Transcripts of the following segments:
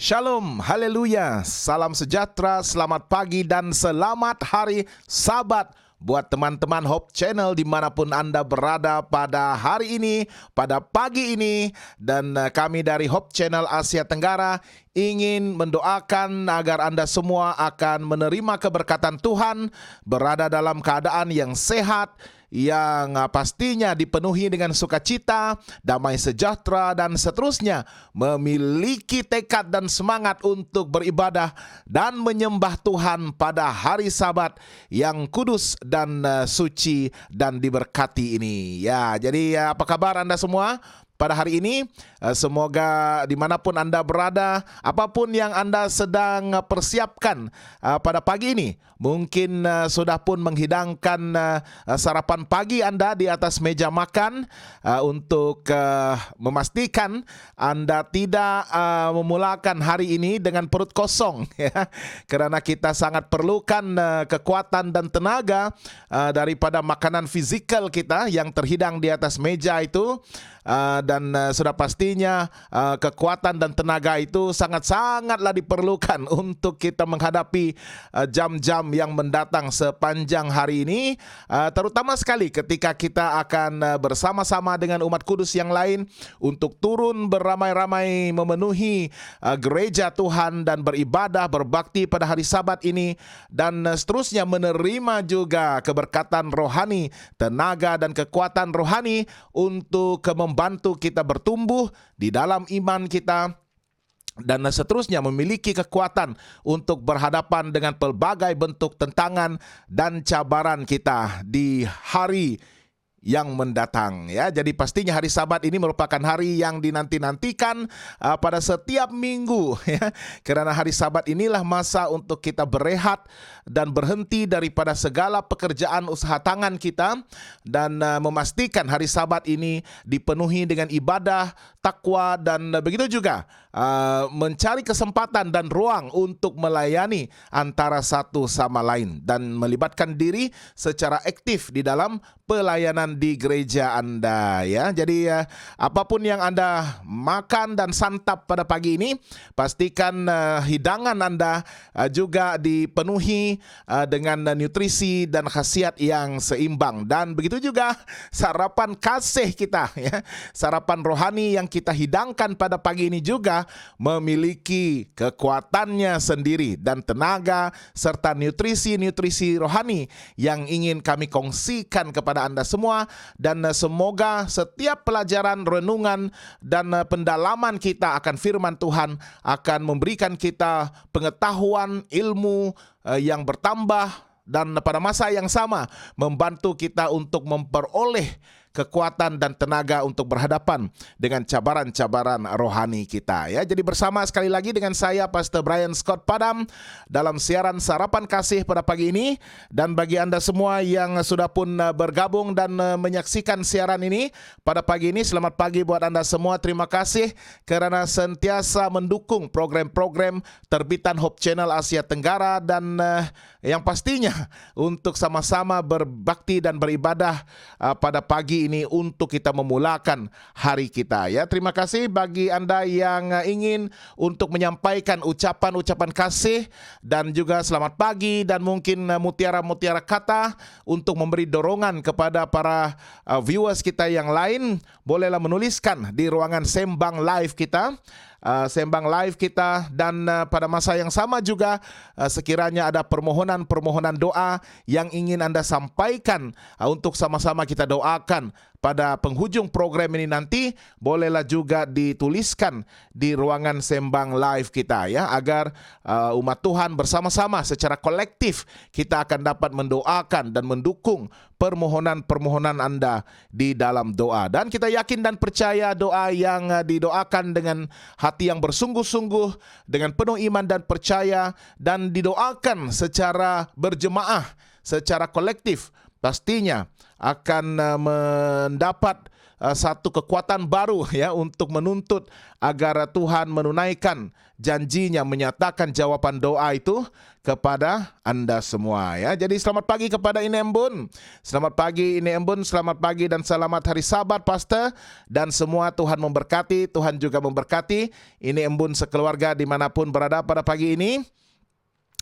Shalom, haleluya, salam sejahtera, selamat pagi dan selamat hari Sabat buat teman-teman Hope Channel dimanapun Anda berada pada hari ini, pada pagi ini. Dan kami dari Hope Channel Asia Tenggara ingin mendoakan agar Anda semua akan menerima keberkatan Tuhan, berada dalam keadaan yang sehat, yang pastinya dipenuhi dengan sukacita, damai sejahtera, dan seterusnya, memiliki tekad dan semangat untuk beribadah dan menyembah Tuhan pada hari Sabat yang kudus dan suci dan diberkati ini. Ya, jadi apa kabar Anda semua pada hari ini? Semoga dimanapun Anda berada, apapun yang Anda sedang persiapkan pada pagi ini, mungkin sudah pun menghidangkan sarapan pagi Anda di atas meja makan, untuk memastikan Anda tidak memulakan hari ini dengan perut kosong, ya. Karena kita sangat perlukan kekuatan dan tenaga daripada makanan fizikal kita yang terhidang di atas meja itu. Dan sudah pastinya kekuatan dan tenaga itu sangat-sangatlah diperlukan untuk kita menghadapi jam-jam yang mendatang sepanjang hari ini, terutama sekali ketika kita akan bersama-sama dengan umat kudus yang lain untuk turun beramai-ramai memenuhi gereja Tuhan dan beribadah, berbakti pada hari Sabat ini, dan seterusnya menerima juga keberkatan rohani, tenaga dan kekuatan rohani untuk membantu kita bertumbuh di dalam iman kita, dan seterusnya memiliki kekuatan untuk berhadapan dengan pelbagai bentuk tentangan dan cabaran kita di hari yang mendatang, ya. Jadi pastinya hari Sabat ini merupakan hari yang dinanti-nantikan pada setiap minggu, ya. Karena hari Sabat inilah masa untuk kita berehat dan berhenti daripada segala pekerjaan usaha tangan kita, dan memastikan hari Sabat ini dipenuhi dengan ibadah, takwa, dan begitu juga mencari kesempatan dan ruang untuk melayani antara satu sama lain dan melibatkan diri secara aktif di dalam pelayanan di gereja Anda, ya. Jadi apapun yang Anda makan dan santap pada pagi ini, pastikan hidangan Anda juga dipenuhi dengan nutrisi dan khasiat yang seimbang, dan begitu juga sarapan kasih kita, ya. Sarapan rohani yang kita hidangkan pada pagi ini juga memiliki kekuatannya sendiri dan tenaga serta nutrisi-nutrisi rohani yang ingin kami kongsikan kepada Anda semua. Dan semoga setiap pelajaran, renungan, dan pendalaman kita akan firman Tuhan akan memberikan kita pengetahuan, ilmu yang bertambah, dan pada masa yang sama membantu kita untuk memperoleh kekuatan dan tenaga untuk berhadapan dengan cabaran-cabaran rohani kita, ya. Jadi bersama sekali lagi dengan saya Pastor Brian Scott Padam dalam siaran Sarapan Kasih pada pagi ini. Dan bagi Anda semua yang sudah pun bergabung dan menyaksikan siaran ini pada pagi ini, selamat pagi buat Anda semua. Terima kasih kerana sentiasa mendukung program-program terbitan Hope Channel Asia Tenggara, dan yang pastinya untuk sama-sama berbakti dan beribadah pada pagi ini untuk kita memulakan hari kita, ya. Terima kasih bagi Anda yang ingin untuk menyampaikan ucapan-ucapan kasih dan juga selamat pagi, dan mungkin mutiara-mutiara kata untuk memberi dorongan kepada para viewers kita yang lain. Bolehlah menuliskan di ruangan sembang live kita, dan pada masa yang sama juga sekiranya ada permohonan doa yang ingin Anda sampaikan untuk sama-sama kita doakan pada penghujung program ini nanti, bolehlah juga dituliskan di ruangan sembang live kita, ya, agar umat Tuhan bersama-sama secara kolektif kita akan dapat mendoakan dan mendukung permohonan-permohonan Anda di dalam doa. Dan kita yakin dan percaya doa yang didoakan dengan hati yang bersungguh-sungguh, dengan penuh iman dan percaya, dan didoakan secara berjemaah, secara kolektif, pastinya akan mendapat satu kekuatan baru ya untuk menuntut agar Tuhan menunaikan janjinya, menyatakan jawaban doa itu kepada Anda semua ya. Jadi selamat pagi kepada Ini Embun. Selamat pagi Ini Embun, selamat pagi dan selamat hari Sabat Pastor, dan semua Tuhan memberkati, Tuhan juga memberkati Ini Embun sekeluarga dimanapun berada pada pagi ini.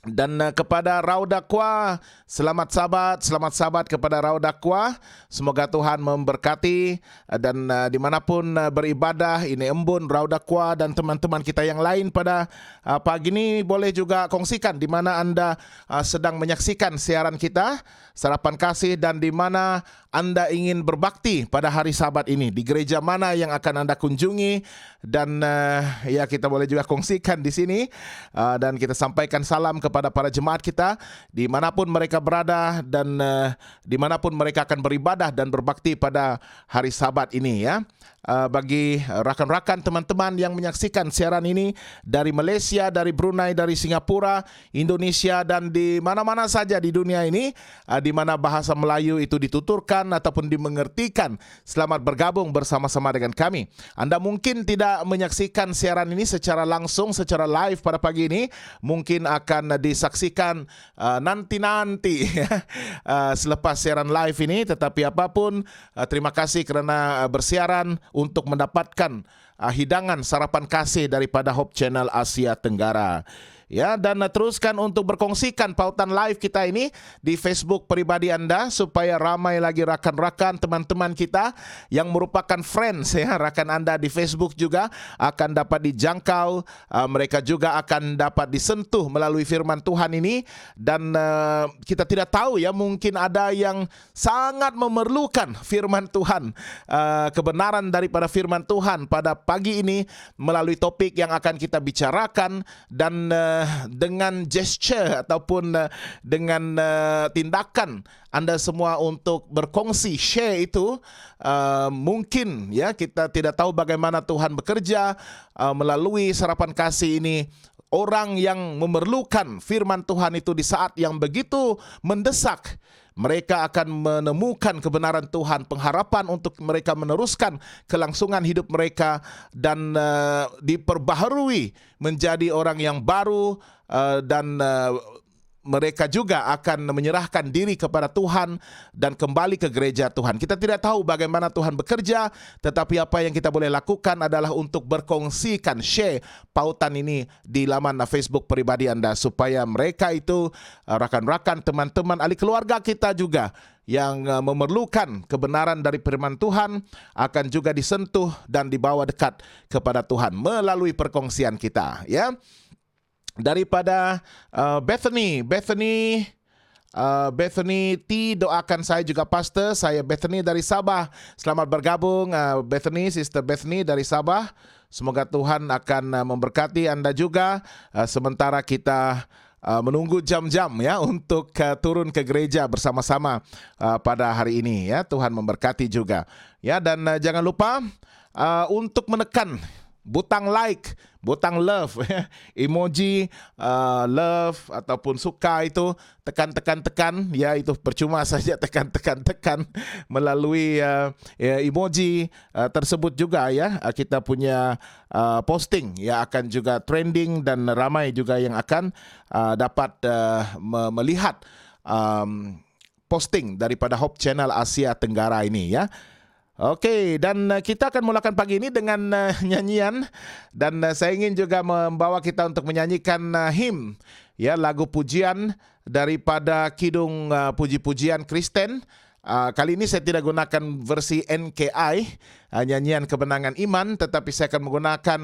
Dan kepada Raudakwa, selamat sabat kepada Raudakwa. Semoga Tuhan memberkati dan dimanapun beribadah, Ini Embun, Raudakwa dan teman-teman kita yang lain pada pagi ini, boleh juga kongsikan di mana Anda sedang menyaksikan siaran kita, Sarapan Kasih, dan di mana Anda ingin berbakti pada hari Sabat ini, di gereja mana yang akan Anda kunjungi, dan ya kita boleh juga kongsikan di sini, dan kita sampaikan salam kepada para jemaat kita dimanapun mereka berada, dan dimanapun mereka akan beribadah dan berbakti pada hari Sabat ini ya. Bagi rakan-rakan teman-teman yang menyaksikan siaran ini dari Malaysia, dari Brunei, dari Singapura, Indonesia, dan di mana-mana saja di dunia ini di mana bahasa Melayu itu dituturkan ataupun dimengertikan, selamat bergabung bersama-sama dengan kami. Anda mungkin tidak menyaksikan siaran ini secara langsung, secara live pada pagi ini, mungkin akan disaksikan nanti-nanti selepas siaran live ini, tetapi apapun, terima kasih kerana bersiaran untuk mendapatkan hidangan Sarapan Kasih daripada Hope Channel Asia Tenggara. Ya, dan teruskan untuk berkongsikan pautan live kita ini di Facebook pribadi Anda supaya ramai lagi rakan-rakan teman-teman kita yang merupakan friends ya, rakan Anda di Facebook juga akan dapat dijangkau, mereka juga akan dapat disentuh melalui firman Tuhan ini, dan kita tidak tahu ya, mungkin ada yang sangat memerlukan firman Tuhan, kebenaran daripada firman Tuhan pada pagi ini melalui topik yang akan kita bicarakan, dan dengan gesture ataupun dengan tindakan Anda semua untuk berkongsi, share itu, mungkin ya, kita tidak tahu bagaimana Tuhan bekerja melalui Sarapan Kasih ini. Orang yang memerlukan firman Tuhan itu di saat yang begitu mendesak, mereka akan menemukan kebenaran Tuhan, pengharapan untuk mereka meneruskan kelangsungan hidup mereka, dan diperbaharui menjadi orang yang baru, dan mereka juga akan menyerahkan diri kepada Tuhan dan kembali ke gereja Tuhan. Kita tidak tahu bagaimana Tuhan bekerja, tetapi apa yang kita boleh lakukan adalah untuk berkongsikan, share pautan ini di laman Facebook pribadi Anda, supaya mereka itu, rakan-rakan, teman-teman, ahli keluarga kita juga yang memerlukan kebenaran dari firman Tuhan akan juga disentuh dan dibawa dekat kepada Tuhan melalui perkongsian kita ya. Daripada Bethany T, doakan saya juga Pastor. Saya Bethany dari Sabah. Selamat bergabung Bethany, Sister Bethany dari Sabah. Semoga Tuhan akan memberkati Anda juga, sementara kita menunggu jam-jam ya untuk turun ke gereja bersama-sama pada hari ini ya. Tuhan memberkati juga ya, dan jangan lupa untuk menekan butang like, butang love, emoji love ataupun suka itu, tekan ya, itu percuma saja tekan melalui emoji tersebut juga ya. Kita punya posting ya, akan juga trending, dan ramai juga yang akan dapat melihat posting daripada Hope Channel Asia Tenggara ini ya. Okey, dan kita akan mulakan pagi ini dengan nyanyian, dan saya ingin juga membawa kita untuk menyanyikan hymn ya, lagu pujian daripada Kidung Puji-pujian Kristen. Kali ini saya tidak gunakan versi NKI, nyanyian kebenangan iman, tetapi saya akan menggunakan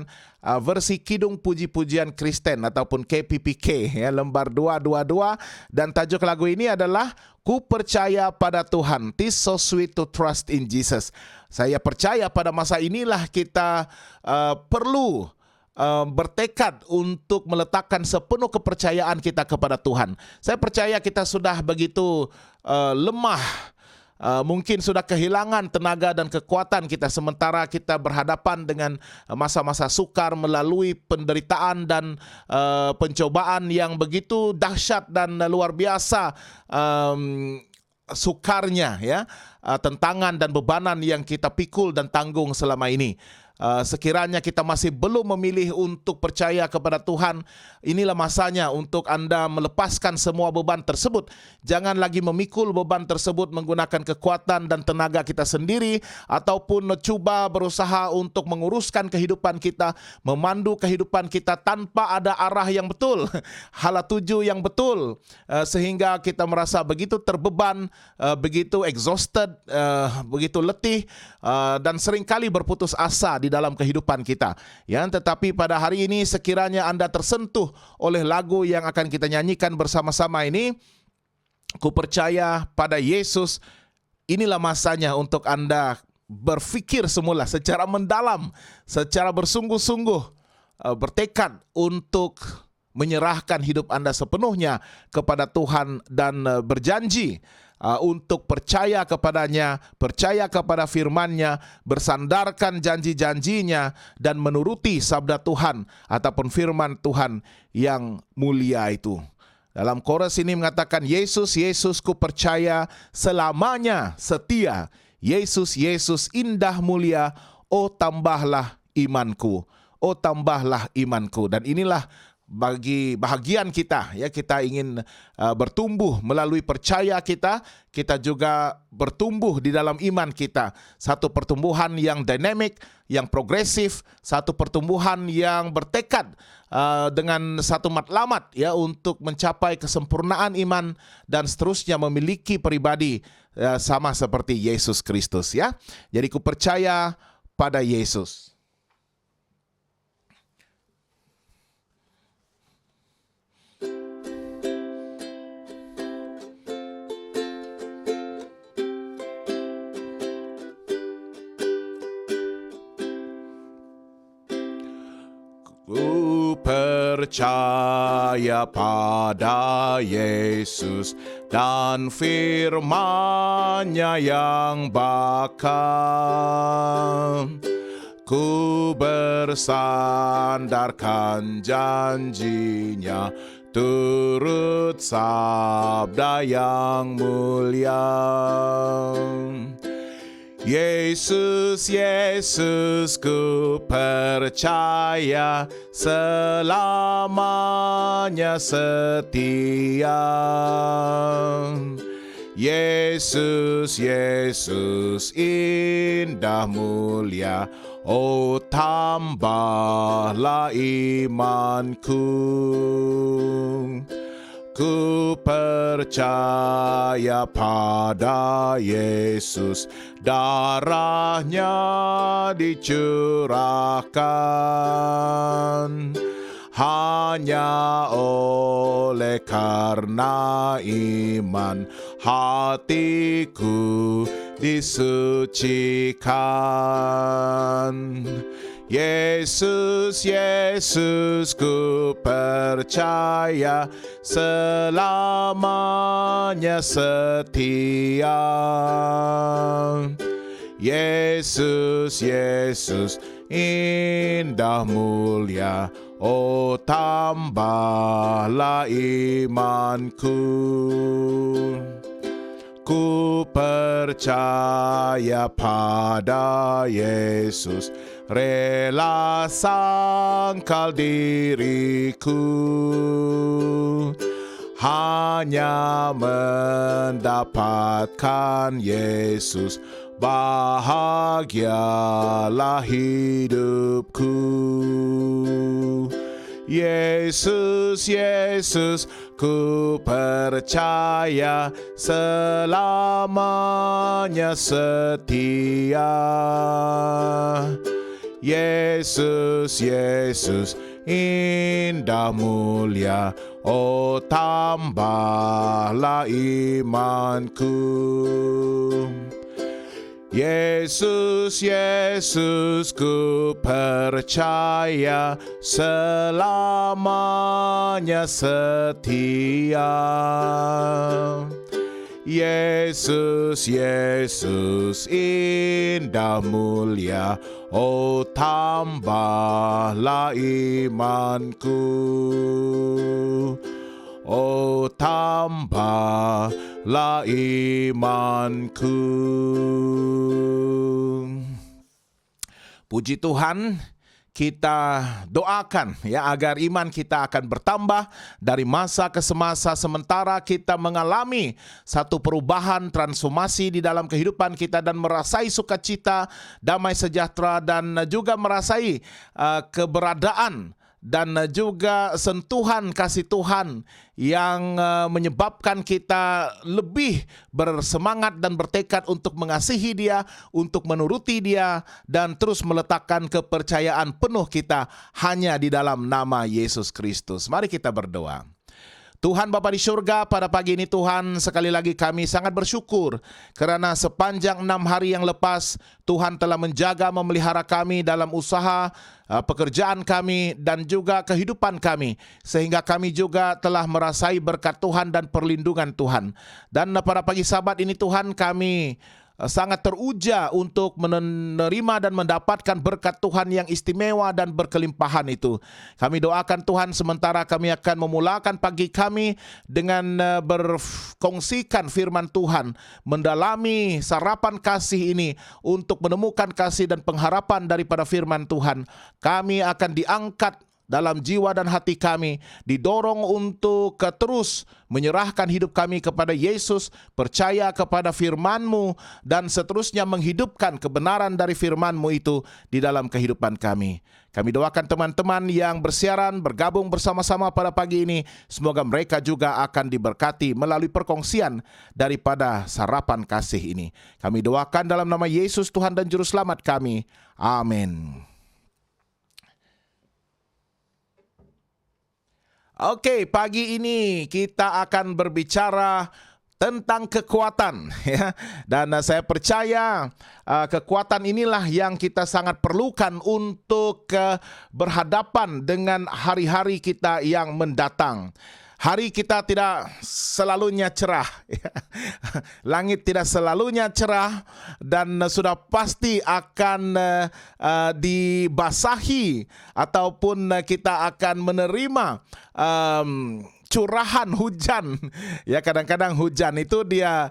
versi Kidung Puji-pujian Kristen ataupun KPPK ya, lembar 222, dan tajuk lagu ini adalah Ku percaya pada Tuhan. Tis so sweet to trust in Jesus. Saya percaya pada masa inilah kita perlu bertekad untuk meletakkan sepenuh kepercayaan kita kepada Tuhan. Saya percaya kita sudah begitu lemah, mungkin sudah kehilangan tenaga dan kekuatan kita, sementara kita berhadapan dengan masa-masa sukar melalui penderitaan dan pencobaan yang begitu dahsyat dan luar biasa sukarnya ya, tentangan dan bebanan yang kita pikul dan tanggung selama ini. Sekiranya kita masih belum memilih untuk percaya kepada Tuhan, inilah masanya untuk Anda melepaskan semua beban tersebut. Jangan lagi memikul beban tersebut menggunakan kekuatan dan tenaga kita sendiri, ataupun coba berusaha untuk menguruskan kehidupan kita, memandu kehidupan kita tanpa ada arah yang betul, hala tuju yang betul, sehingga kita merasa begitu terbeban, begitu exhausted, begitu letih, dan seringkali berputus asa di dalam kehidupan kita. Ya, tetapi pada hari ini sekiranya Anda tersentuh oleh lagu yang akan kita nyanyikan bersama-sama ini, ku percaya pada Yesus, inilah masanya untuk Anda berfikir semula secara mendalam, secara bersungguh-sungguh, bertekad untuk menyerahkan hidup Anda sepenuhnya kepada Tuhan dan berjanji untuk percaya kepadanya, percaya kepada firman-Nya, bersandarkan janji-janjinya, dan menuruti sabda Tuhan ataupun firman Tuhan yang mulia itu. Dalam chorus ini mengatakan, Yesus, Yesus ku percaya, selamanya setia. Yesus, Yesus indah mulia, oh tambahlah imanku, oh tambahlah imanku. Dan inilah bagi bahagian kita, ya, kita ingin bertumbuh melalui percaya kita juga bertumbuh di dalam iman kita. Satu pertumbuhan yang dinamik, yang progresif, satu pertumbuhan yang bertekad dengan satu matlamat, ya, untuk mencapai kesempurnaan iman dan seterusnya memiliki pribadi sama seperti Yesus Kristus, ya. Jadi ku percaya pada Yesus. Ku percaya pada Yesus dan firman-Nya yang bakal. Ku bersandarkan janji-Nya, turut sabda yang mulia. Yesus, Yesus ku percaya, selamanya setia. Yesus, Yesus indah mulia, oh tambahlah imanku. Ku percaya pada Yesus, darah-Nya dicurahkan hanya oleh karena iman, hatiku disucikan. Yesus, Yesus ku percaya, selamanya setia. Yesus, Yesus indah mulia, oh tambahlah imanku. Ku percaya pada Yesus, rela sangkal diriku, hanya mendapatkan Yesus, bahagialah hidupku. Yesus, Yesus ku percaya, selamanya setia. Yesus, Yesus indah mulia, oh tambahlah imanku. Yesus, Yesus ku percaya, selamanya setia. Yesus, Yesus indah mulia, oh tambahlah imanku. Oh tambah lah imanku. Puji Tuhan, kita doakan ya agar iman kita akan bertambah dari masa ke semasa, sementara kita mengalami satu perubahan transformasi di dalam kehidupan kita dan merasai sukacita, damai sejahtera, dan juga merasai keberadaan dan juga sentuhan kasih Tuhan yang menyebabkan kita lebih bersemangat dan bertekad untuk mengasihi Dia, untuk menuruti Dia, dan terus meletakkan kepercayaan penuh kita hanya di dalam nama Yesus Kristus. Mari kita berdoa. Tuhan Bapa di surga, pada pagi ini Tuhan, sekali lagi kami sangat bersyukur kerana sepanjang 6 hari yang lepas Tuhan telah menjaga memelihara kami dalam usaha, pekerjaan kami dan juga kehidupan kami, sehingga kami juga telah merasai berkat Tuhan dan perlindungan Tuhan. Dan pada pagi Sabat ini Tuhan, kami sangat teruja untuk menerima dan mendapatkan berkat Tuhan yang istimewa dan berkelimpahan itu. Kami doakan Tuhan, sementara kami akan memulakan pagi kami dengan berkongsikan firman Tuhan, mendalami sarapan kasih ini untuk menemukan kasih dan pengharapan daripada firman Tuhan. Kami akan diangkat dalam jiwa dan hati kami, didorong untuk terus menyerahkan hidup kami kepada Yesus, percaya kepada firman-Mu, dan seterusnya menghidupkan kebenaran dari firman-Mu itu di dalam kehidupan kami. Kami doakan teman-teman yang bersiaran, bergabung bersama-sama pada pagi ini, semoga mereka juga akan diberkati melalui perkongsian daripada sarapan kasih ini. Kami doakan dalam nama Yesus, Tuhan dan Juru Selamat kami. Amin. Oke, pagi ini kita akan berbicara tentang kekuatan, ya. Dan saya percaya kekuatan inilah yang kita sangat perlukan untuk berhadapan dengan hari-hari kita yang mendatang. Hari kita tidak selalunya cerah, ya. Langit tidak selalunya cerah dan sudah pasti akan dibasahi ataupun kita akan menerima curahan hujan. Ya, kadang-kadang hujan itu dia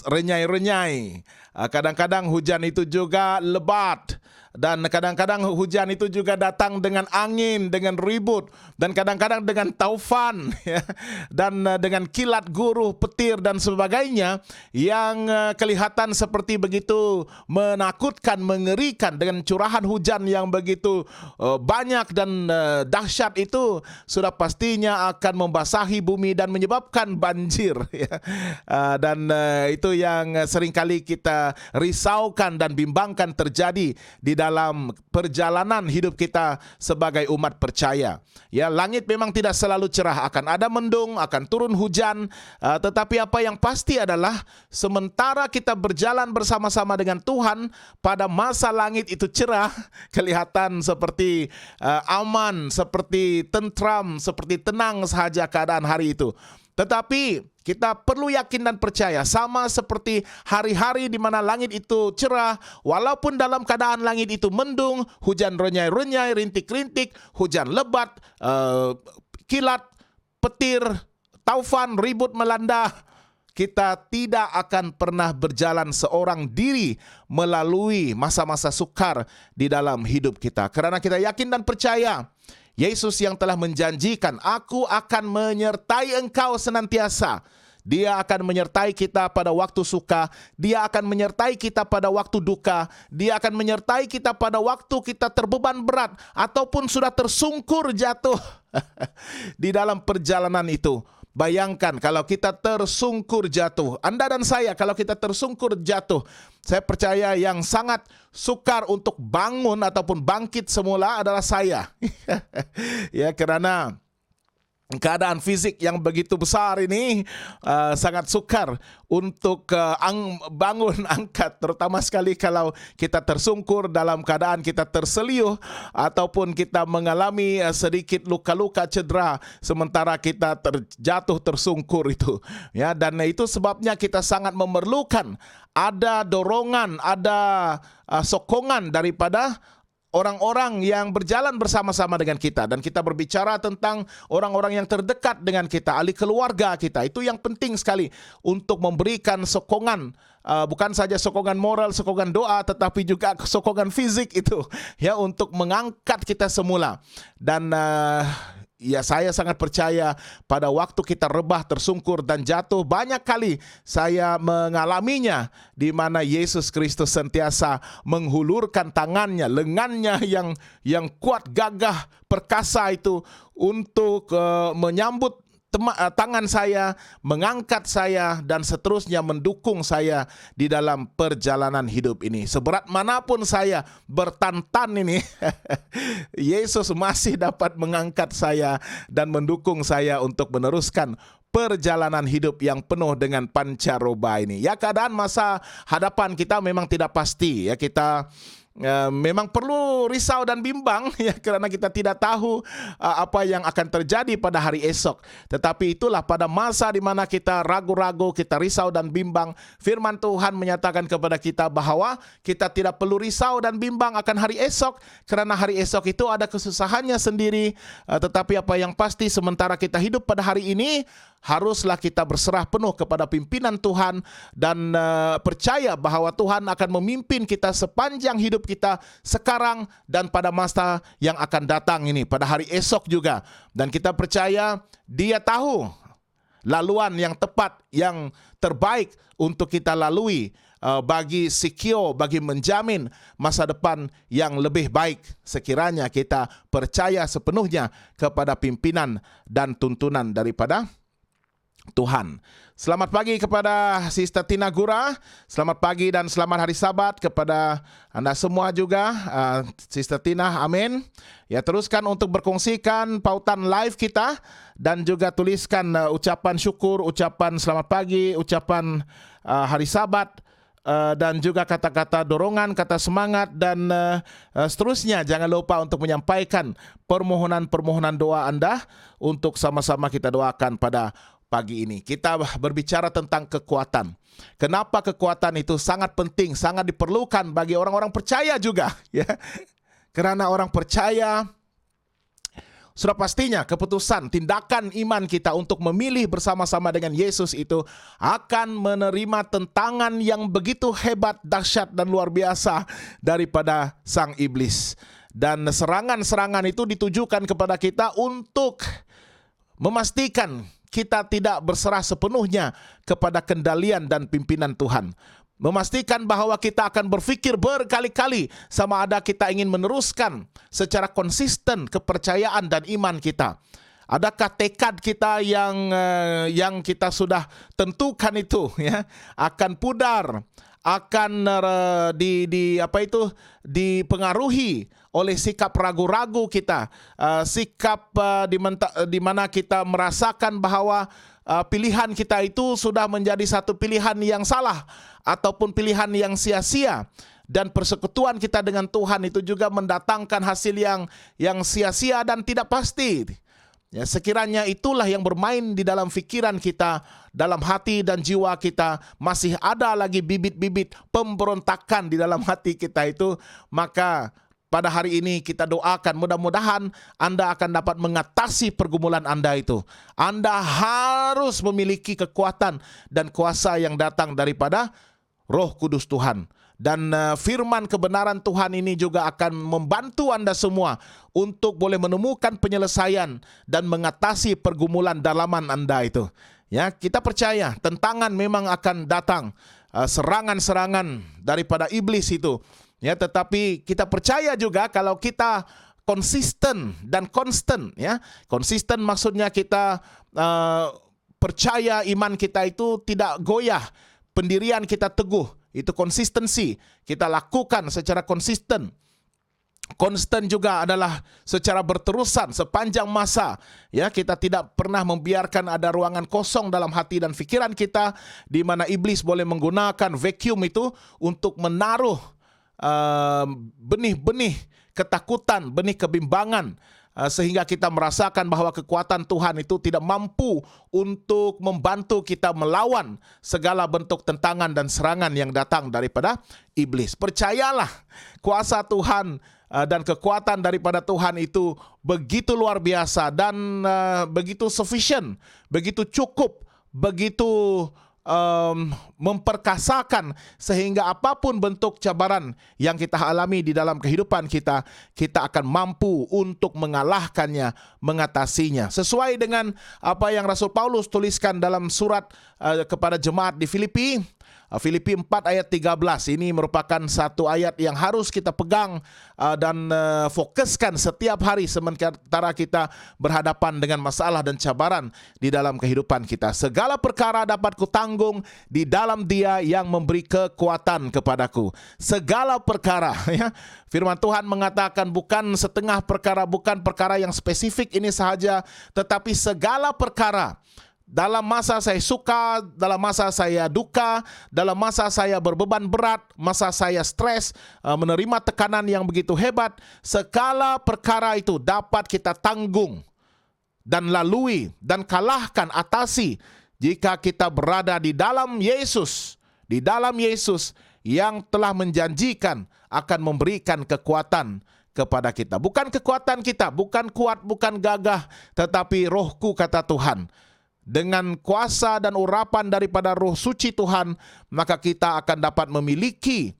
renyai-renyai. Kadang-kadang hujan itu juga lebat. Dan kadang-kadang hujan itu juga datang dengan angin, dengan ribut, dan kadang-kadang dengan taufan, ya, dan dengan kilat guruh, petir, dan sebagainya yang kelihatan seperti begitu menakutkan, mengerikan. Dengan curahan hujan yang begitu banyak dan dahsyat itu sudah pastinya akan membasahi bumi dan menyebabkan banjir, ya. Dan itu yang seringkali kita risaukan dan bimbangkan terjadi di dalam perjalanan hidup kita sebagai umat percaya. Ya, langit memang tidak selalu cerah, akan ada mendung, akan turun hujan, tetapi apa yang pasti adalah sementara kita berjalan bersama-sama dengan Tuhan, pada masa langit itu cerah, kelihatan seperti aman, seperti tentram, seperti tenang sahaja keadaan hari itu. Tetapi kita perlu yakin dan percaya, sama seperti hari-hari di mana langit itu cerah, walaupun dalam keadaan langit itu mendung, hujan renyai-renyai, rintik-rintik, hujan lebat, kilat, petir, taufan, ribut melanda, kita tidak akan pernah berjalan seorang diri melalui masa-masa sukar di dalam hidup kita. Karena kita yakin dan percaya, Yesus yang telah menjanjikan, "Aku akan menyertai engkau senantiasa." Dia akan menyertai kita pada waktu suka, Dia akan menyertai kita pada waktu duka, Dia akan menyertai kita pada waktu kita terbeban berat ataupun sudah tersungkur jatuh di dalam perjalanan itu. Bayangkan kalau kita tersungkur jatuh, Anda dan saya kalau kita tersungkur jatuh, saya percaya yang sangat sukar untuk bangun ataupun bangkit semula adalah saya. Ya, karena keadaan fisik yang begitu besar ini sangat sukar untuk bangun angkat, terutama sekali kalau kita tersungkur dalam keadaan kita terseliuh ataupun kita mengalami sedikit luka-luka cedera sementara kita terjatuh tersungkur itu, ya. Dan itu sebabnya kita sangat memerlukan ada dorongan, ada sokongan daripada orang-orang yang berjalan bersama-sama dengan kita, dan kita berbicara tentang orang-orang yang terdekat dengan kita, ahli keluarga kita. Itu yang penting sekali untuk memberikan sokongan, bukan saja sokongan moral, sokongan doa, tetapi juga sokongan fisik itu ya, untuk mengangkat kita semula. Dan ya, saya sangat percaya pada waktu kita rebah, tersungkur, dan jatuh, banyak kali saya mengalaminya, di mana Yesus Kristus sentiasa menghulurkan tangannya, lengannya yang kuat, gagah, perkasa itu untuk menyambut tangan saya, mengangkat saya, dan seterusnya mendukung saya di dalam perjalanan hidup ini. Seberat manapun saya bertantan ini, Yesus masih dapat mengangkat saya dan mendukung saya untuk meneruskan perjalanan hidup yang penuh dengan pancaroba ini. Ya, keadaan masa hadapan kita memang tidak pasti ya, kita memang perlu risau dan bimbang ya, karena kita tidak tahu apa yang akan terjadi pada hari esok. Tetapi itulah, pada masa di mana kita ragu-ragu, kita risau dan bimbang, firman Tuhan menyatakan kepada kita bahwa kita tidak perlu risau dan bimbang akan hari esok, karena hari esok itu ada kesusahannya sendiri. Tetapi apa yang pasti, sementara kita hidup pada hari ini, haruslah kita berserah penuh kepada pimpinan Tuhan dan percaya bahwa Tuhan akan memimpin kita sepanjang hidup kita sekarang dan pada masa yang akan datang ini, pada hari esok juga. Dan kita percaya Dia tahu laluan yang tepat, yang terbaik untuk kita lalui, bagi secure, bagi menjamin masa depan yang lebih baik, sekiranya kita percaya sepenuhnya kepada pimpinan dan tuntunan daripada Tuhan. Selamat pagi kepada Sister Tina Gura. Selamat pagi dan selamat hari Sabat kepada Anda semua juga, Sister Tina, amin. Ya, teruskan untuk berkongsikan pautan live kita, dan juga tuliskan ucapan syukur, ucapan selamat pagi, ucapan hari Sabat, dan juga kata-kata dorongan, kata semangat, dan seterusnya. Jangan lupa untuk menyampaikan permohonan-permohonan doa Anda untuk sama-sama kita doakan pada pagi ini. Kita berbicara tentang kekuatan. Kenapa kekuatan itu sangat penting, sangat diperlukan bagi orang-orang percaya juga ya. Karena orang percaya sudah pastinya keputusan, tindakan iman kita untuk memilih bersama-sama dengan Yesus itu akan menerima tentangan yang begitu hebat, dahsyat, dan luar biasa daripada sang iblis. Dan serangan-serangan itu ditujukan kepada kita untuk memastikan kita tidak berserah sepenuhnya kepada kendalian dan pimpinan Tuhan. Memastikan bahwa kita akan berpikir berkali-kali sama ada kita ingin meneruskan secara konsisten kepercayaan dan iman kita. Adakah tekad kita yang kita sudah tentukan itu ya akan pudar, akan dipengaruhi oleh sikap ragu-ragu kita, sikap di mana kita merasakan bahwa pilihan kita itu sudah menjadi satu pilihan yang salah ataupun pilihan yang sia-sia, dan persekutuan kita dengan Tuhan itu juga mendatangkan hasil yang sia-sia dan tidak pasti. Ya, sekiranya itulah yang bermain di dalam pikiran kita, dalam hati dan jiwa kita, masih ada lagi bibit-bibit pemberontakan di dalam hati kita itu, maka pada hari ini kita doakan mudah-mudahan Anda akan dapat mengatasi pergumulan Anda itu. Anda harus memiliki kekuatan dan kuasa yang datang daripada Roh Kudus Tuhan. Dan firman kebenaran Tuhan ini juga akan membantu Anda semua untuk boleh menemukan penyelesaian dan mengatasi pergumulan dalaman Anda itu. Ya, kita percaya tentangan memang akan datang, serangan-serangan daripada iblis itu. Ya, tetapi kita percaya juga kalau kita konsisten dan konstan, ya. Konsisten maksudnya kita percaya iman kita itu tidak goyah, pendirian kita teguh, itu konsistensi. Kita lakukan secara konsisten. Konstan juga adalah secara berterusan sepanjang masa. Ya, kita tidak pernah membiarkan ada ruangan kosong dalam hati dan pikiran kita di mana iblis boleh menggunakan vacuum itu untuk menaruh benih-benih ketakutan, benih kebimbangan, sehingga kita merasakan bahwa kekuatan Tuhan itu tidak mampu untuk membantu kita melawan segala bentuk tentangan dan serangan yang datang daripada iblis. Percayalah, kuasa Tuhan dan kekuatan daripada Tuhan itu begitu luar biasa dan begitu sufficient, begitu cukup, begitu memperkasakan, sehingga apapun bentuk cabaran yang kita alami di dalam kehidupan kita, kita akan mampu untuk mengalahkannya, mengatasinya. Sesuai dengan apa yang Rasul Paulus tuliskan dalam surat kepada jemaat di Filipi, Filipi 4 ayat 13. Ini merupakan satu ayat yang harus kita pegang dan fokuskan setiap hari sementara kita berhadapan dengan masalah dan cabaran di dalam kehidupan kita. Segala perkara dapat kutanggung di dalam Dia yang memberi kekuatan kepadaku. Segala perkara, ya. Firman Tuhan mengatakan bukan setengah perkara, bukan perkara yang spesifik ini sahaja, tetapi segala perkara. Dalam masa saya suka, dalam masa saya duka, dalam masa saya berbeban berat, masa saya stres, menerima tekanan yang begitu hebat, segala perkara itu dapat kita tanggung dan lalui dan kalahkan, atasi jika kita berada di dalam Yesus. Di dalam Yesus yang telah menjanjikan akan memberikan kekuatan kepada kita. Bukan kekuatan kita, bukan kuat, bukan gagah, tetapi Rohku, kata Tuhan. Dengan kuasa dan urapan daripada Roh Suci Tuhan, maka kita akan dapat memiliki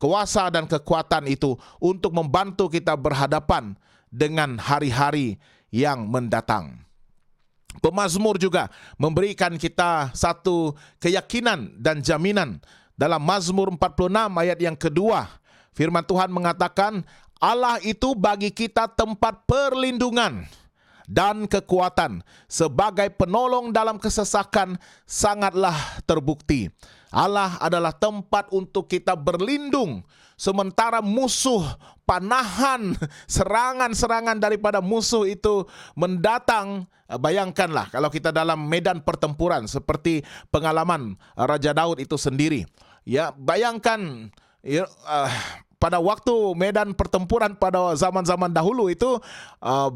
kuasa dan kekuatan itu untuk membantu kita berhadapan dengan hari-hari yang mendatang. Pemazmur juga memberikan kita satu keyakinan dan jaminan. Dalam Mazmur 46 ayat yang kedua, firman Tuhan mengatakan, Allah itu bagi kita tempat perlindungan dan kekuatan, sebagai penolong dalam kesesakan sangatlah terbukti. Allah adalah tempat untuk kita berlindung sementara musuh, panahan, serangan-serangan daripada musuh itu mendatang. Bayangkanlah kalau kita dalam medan pertempuran seperti pengalaman Raja Daud itu sendiri. Ya, bayangkan pada waktu medan pertempuran pada zaman-zaman dahulu itu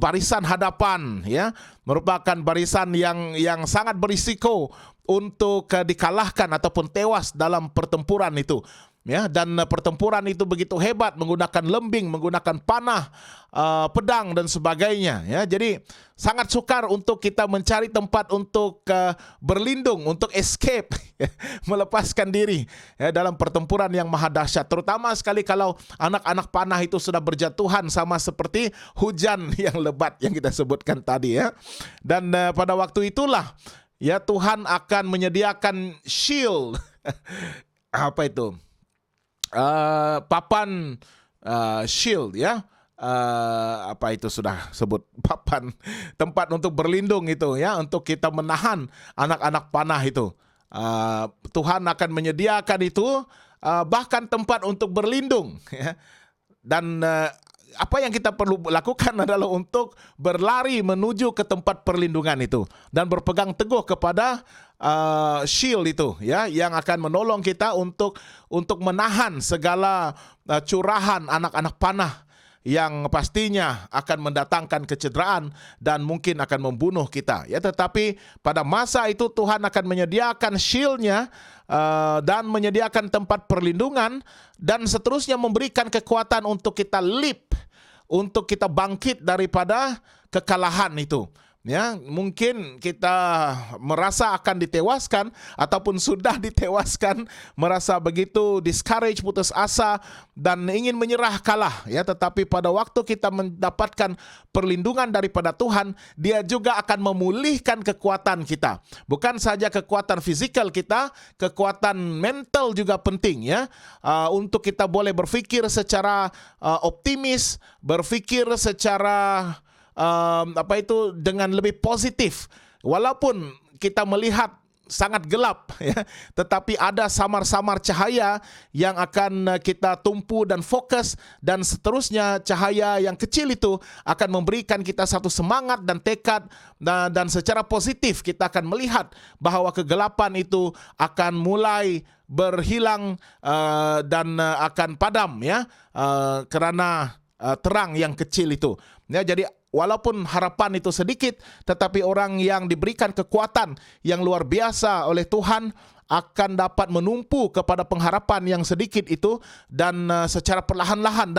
barisan hadapan, ya, merupakan barisan yang sangat berisiko untuk dikalahkan ataupun tewas dalam pertempuran itu. Ya, dan pertempuran itu begitu hebat, menggunakan lembing, menggunakan panah, pedang dan sebagainya. Ya, jadi sangat sukar untuk kita mencari tempat untuk berlindung, untuk escape, melepaskan diri dalam pertempuran yang maha dahsyat. Terutama sekali kalau anak-anak panah itu sudah berjatuhan, sama seperti hujan yang lebat yang kita sebutkan tadi, ya. Dan pada waktu itulah, ya, Tuhan akan menyediakan shield. Apa itu? Papan shield, ya. Apa itu sudah sebut, papan tempat untuk berlindung itu, ya, untuk kita menahan anak-anak panah itu. Tuhan akan menyediakan itu, bahkan tempat untuk berlindung, ya. Dan apa yang kita perlu lakukan adalah untuk berlari menuju ke tempat perlindungan itu dan berpegang teguh kepada shield itu, ya, yang akan menolong kita untuk menahan segala curahan anak-anak panah yang pastinya akan mendatangkan kecederaan dan mungkin akan membunuh kita, ya. Tetapi pada masa itu Tuhan akan menyediakan shieldnya dan menyediakan tempat perlindungan dan seterusnya memberikan kekuatan untuk kita leap, untuk kita bangkit daripada kekalahan itu. Ya, mungkin kita merasa akan ditewaskan ataupun sudah ditewaskan, merasa begitu discourage, putus asa dan ingin menyerah, kalah, ya. Tetapi pada waktu kita mendapatkan perlindungan daripada Tuhan, Dia juga akan memulihkan kekuatan kita. Bukan saja kekuatan fisikal kita, kekuatan mental juga penting, ya. Untuk kita boleh berpikir secara optimis, berpikir secara dengan lebih positif. Walaupun kita melihat sangat gelap, ya, tetapi ada samar-samar cahaya yang akan kita tumpu dan fokus, dan seterusnya cahaya yang kecil itu akan memberikan kita satu semangat dan tekad, dan secara positif kita akan melihat bahwa kegelapan itu akan mulai berhilang dan akan padam, ya, karena terang yang kecil itu. Ya, jadi walaupun harapan itu sedikit, tetapi orang yang diberikan kekuatan yang luar biasa oleh Tuhan akan dapat menumpu kepada pengharapan yang sedikit itu, dan secara perlahan-lahan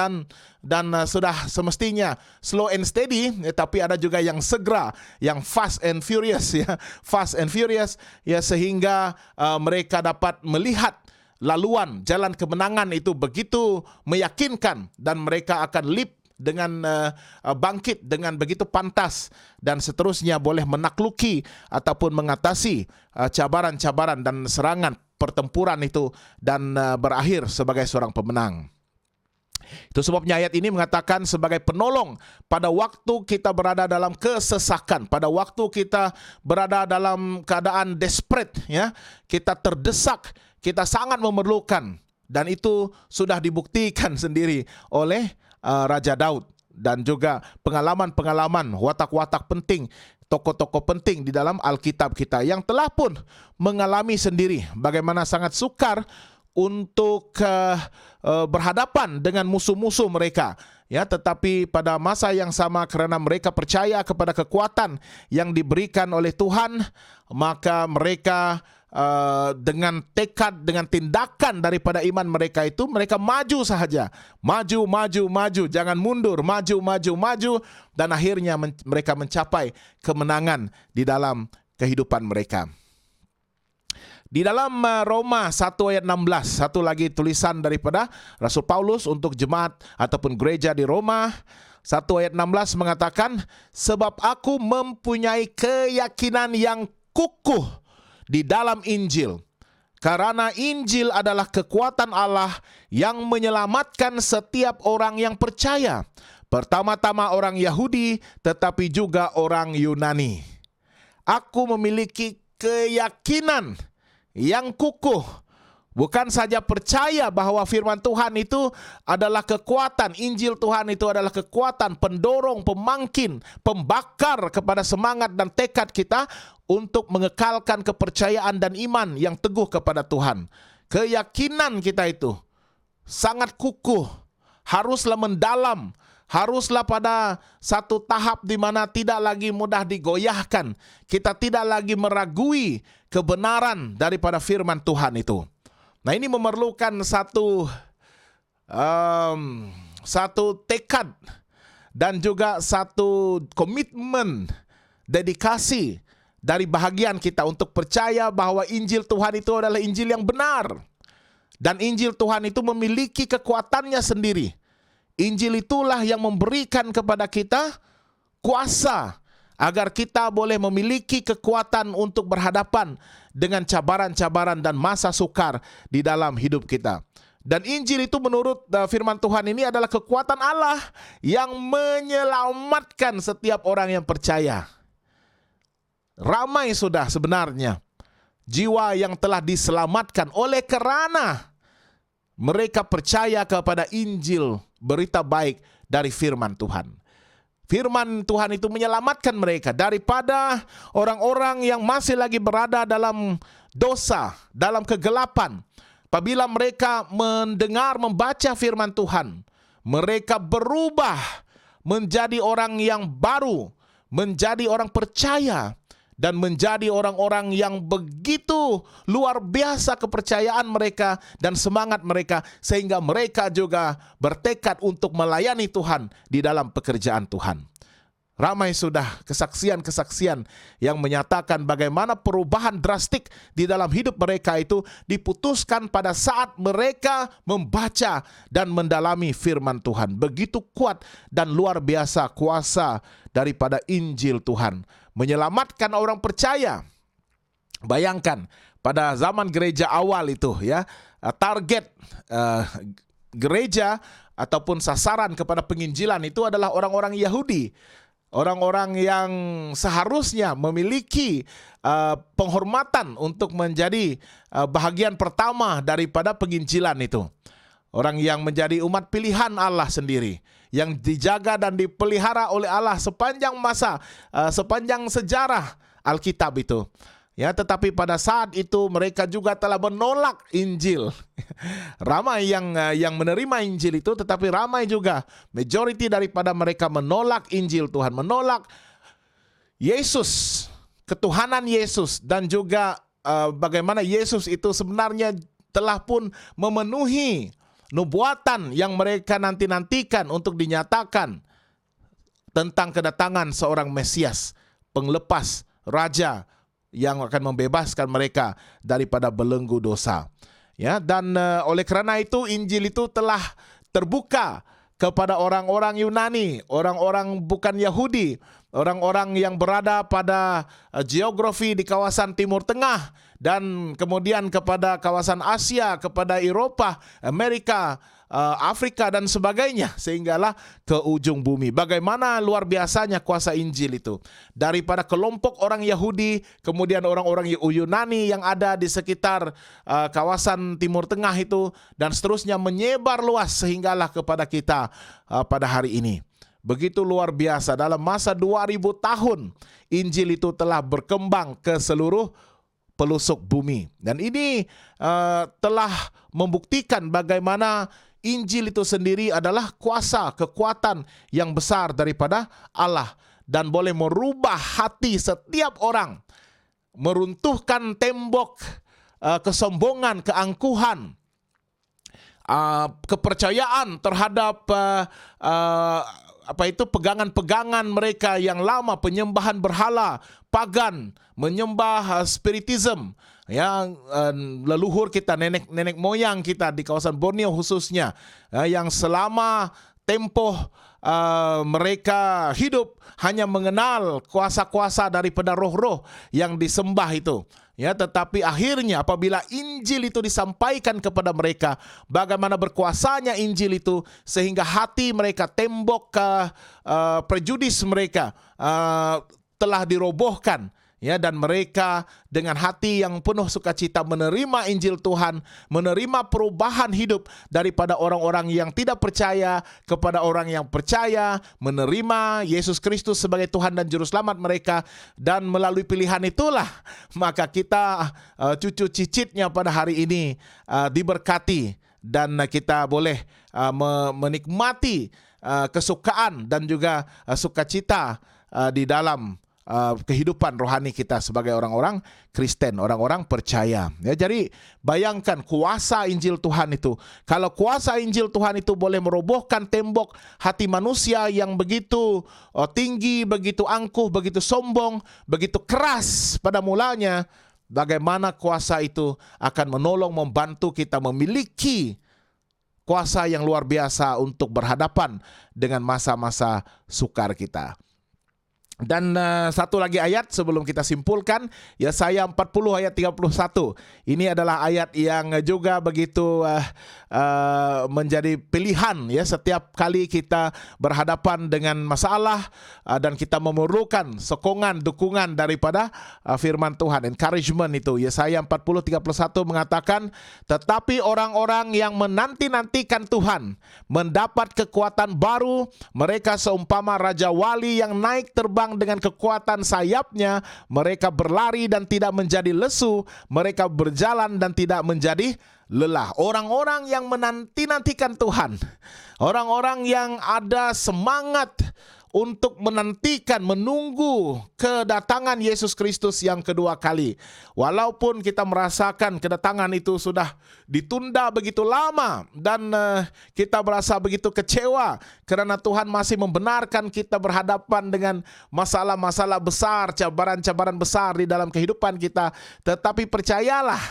dan sudah semestinya slow and steady, tapi ada juga yang segera, yang fast and furious ya, fast and furious ya, sehingga mereka dapat melihat laluan jalan kemenangan itu begitu meyakinkan, dan mereka akan leap dengan bangkit dengan begitu pantas, dan seterusnya boleh menakluki ataupun mengatasi cabaran-cabaran dan serangan pertempuran itu, dan berakhir sebagai seorang pemenang. Itu sebabnya ayat ini mengatakan sebagai penolong pada waktu kita berada dalam kesesakan, pada waktu kita berada dalam keadaan desperate ya, kita terdesak, kita sangat memerlukan, dan itu sudah dibuktikan sendiri oleh Raja Daud, dan juga pengalaman-pengalaman, watak-watak penting, tokoh-tokoh penting di dalam Alkitab kita yang telah pun mengalami sendiri bagaimana sangat sukar untuk berhadapan dengan musuh-musuh mereka ya, tetapi pada masa yang sama karena mereka percaya kepada kekuatan yang diberikan oleh Tuhan, maka mereka dengan tekad, dengan tindakan daripada iman mereka itu, mereka maju sahaja, maju, jangan mundur, maju, dan akhirnya mereka mencapai kemenangan di dalam kehidupan mereka. Di dalam Roma 1 ayat 16, satu lagi tulisan daripada Rasul Paulus untuk jemaat ataupun gereja di Roma, 1 ayat 16 mengatakan, sebab aku mempunyai keyakinan yang kukuh di dalam Injil, karena Injil adalah kekuatan Allah yang menyelamatkan setiap orang yang percaya, pertama-tama orang Yahudi, tetapi juga orang Yunani. Aku memiliki keyakinan yang kukuh, bukan saja percaya bahwa firman Tuhan itu adalah kekuatan, Injil Tuhan itu adalah kekuatan, pendorong, pemangkin, pembakar kepada semangat dan tekad kita untuk mengekalkan kepercayaan dan iman yang teguh kepada Tuhan. Keyakinan kita itu sangat kukuh, haruslah mendalam, haruslah pada satu tahap di mana tidak lagi mudah digoyahkan. Kita tidak lagi meragui kebenaran daripada firman Tuhan itu. Nah, ini memerlukan satu tekad dan juga satu komitmen, dedikasi dari bahagian kita untuk percaya bahwa Injil Tuhan itu adalah Injil yang benar. Dan Injil Tuhan itu memiliki kekuatannya sendiri. Injil itulah yang memberikan kepada kita kuasa agar kita boleh memiliki kekuatan untuk berhadapan dengan cabaran-cabaran dan masa sukar di dalam hidup kita. Dan Injil itu menurut firman Tuhan ini adalah kekuatan Allah yang menyelamatkan setiap orang yang percaya. Ramai sudah sebenarnya jiwa yang telah diselamatkan oleh kerana mereka percaya kepada Injil, berita baik dari firman Tuhan. Firman Tuhan itu menyelamatkan mereka daripada orang-orang yang masih lagi berada dalam dosa, dalam kegelapan. Apabila mereka mendengar, membaca firman Tuhan, mereka berubah menjadi orang yang baru, menjadi orang percaya, dan menjadi orang-orang yang begitu luar biasa kepercayaan mereka dan semangat mereka, sehingga mereka juga bertekad untuk melayani Tuhan di dalam pekerjaan Tuhan. Ramai sudah kesaksian-kesaksian yang menyatakan bagaimana perubahan drastik di dalam hidup mereka itu diputuskan pada saat mereka membaca dan mendalami firman Tuhan. Begitu kuat dan luar biasa kuasa daripada Injil Tuhan menyelamatkan orang percaya. Bayangkan pada zaman gereja awal itu ya, target gereja ataupun sasaran kepada penginjilan itu adalah orang-orang Yahudi. Orang-orang yang seharusnya memiliki penghormatan untuk menjadi bahagian pertama daripada penginjilan itu. Orang yang menjadi umat pilihan Allah sendiri, yang dijaga dan dipelihara oleh Allah sepanjang masa, sepanjang sejarah Alkitab itu. Ya, tetapi pada saat itu mereka juga telah menolak Injil. Ramai yang menerima Injil itu, tetapi ramai juga majority daripada mereka menolak Injil Tuhan, menolak Yesus, ketuhanan Yesus, dan juga bagaimana Yesus itu sebenarnya telah pun memenuhi nubuatan yang mereka nanti-nantikan untuk dinyatakan tentang kedatangan seorang Mesias, penglepas, raja yang akan membebaskan mereka daripada belenggu dosa. Ya, dan oleh kerana itu Injil itu telah terbuka kepada orang-orang Yunani, orang-orang bukan Yahudi, orang-orang yang berada pada geografi di kawasan Timur Tengah, dan kemudian kepada kawasan Asia, kepada Eropah, Amerika, Afrika dan sebagainya, sehinggalah ke ujung bumi. Bagaimana luar biasanya kuasa Injil itu. Daripada kelompok orang Yahudi, kemudian orang-orang Yunani yang ada di sekitar kawasan Timur Tengah itu, dan seterusnya menyebar luas sehinggalah kepada kita pada hari ini. Begitu luar biasa, dalam masa 2000 tahun Injil itu telah berkembang ke seluruh pelosok bumi. Dan ini telah membuktikan bagaimana Injil itu sendiri adalah kuasa, kekuatan yang besar daripada Allah, dan boleh merubah hati setiap orang, meruntuhkan tembok kesombongan, keangkuhan, kepercayaan terhadap pegangan-pegangan mereka yang lama, penyembahan berhala, pagan, menyembah spiritism, yang leluhur kita, nenek moyang kita di kawasan Borneo khususnya, yang selama tempoh mereka hidup hanya mengenal kuasa-kuasa daripada roh-roh yang disembah itu. Ya, tetapi akhirnya apabila Injil itu disampaikan kepada mereka, bagaimana berkuasanya Injil itu sehingga hati mereka, tembok prejudis mereka telah dirobohkan. Ya, dan mereka dengan hati yang penuh sukacita menerima Injil Tuhan, menerima perubahan hidup daripada orang-orang yang tidak percaya kepada orang yang percaya, menerima Yesus Kristus sebagai Tuhan dan Juru Selamat mereka, dan melalui pilihan itulah maka kita cucu cicitnya pada hari ini diberkati, dan kita boleh menikmati kesukaan dan juga sukacita di dalam kehidupan rohani kita sebagai orang-orang Kristen, orang-orang percaya. Ya, jadi bayangkan kuasa Injil Tuhan itu. Kalau kuasa Injil Tuhan itu boleh merobohkan tembok hati manusia yang begitu tinggi, begitu angkuh, begitu sombong, begitu keras pada mulanya, bagaimana kuasa itu akan menolong, membantu kita memiliki kuasa yang luar biasa untuk berhadapan dengan masa-masa sukar kita. Dan satu lagi ayat sebelum kita simpulkan, Yesaya 40 ayat 31. Ini adalah ayat yang juga begitu menjadi pilihan ya setiap kali kita berhadapan dengan masalah dan kita memerlukan sokongan, dukungan daripada firman Tuhan, encouragement itu. Yesaya 40:31 mengatakan, "Tetapi orang-orang yang menanti-nantikan Tuhan mendapat kekuatan baru, mereka seumpama raja wali yang naik terbang dengan kekuatan sayapnya, mereka berlari dan tidak menjadi lesu, mereka berjalan dan tidak menjadi lelah." Orang-orang yang menanti-nantikan Tuhan, orang-orang yang ada semangat untuk menantikan, menunggu kedatangan Yesus Kristus yang kedua kali. Walaupun kita merasakan kedatangan itu sudah ditunda begitu lama dan kita merasa begitu kecewa karena Tuhan masih membenarkan kita berhadapan dengan masalah-masalah besar, cabaran-cabaran besar di dalam kehidupan kita. Tetapi percayalah,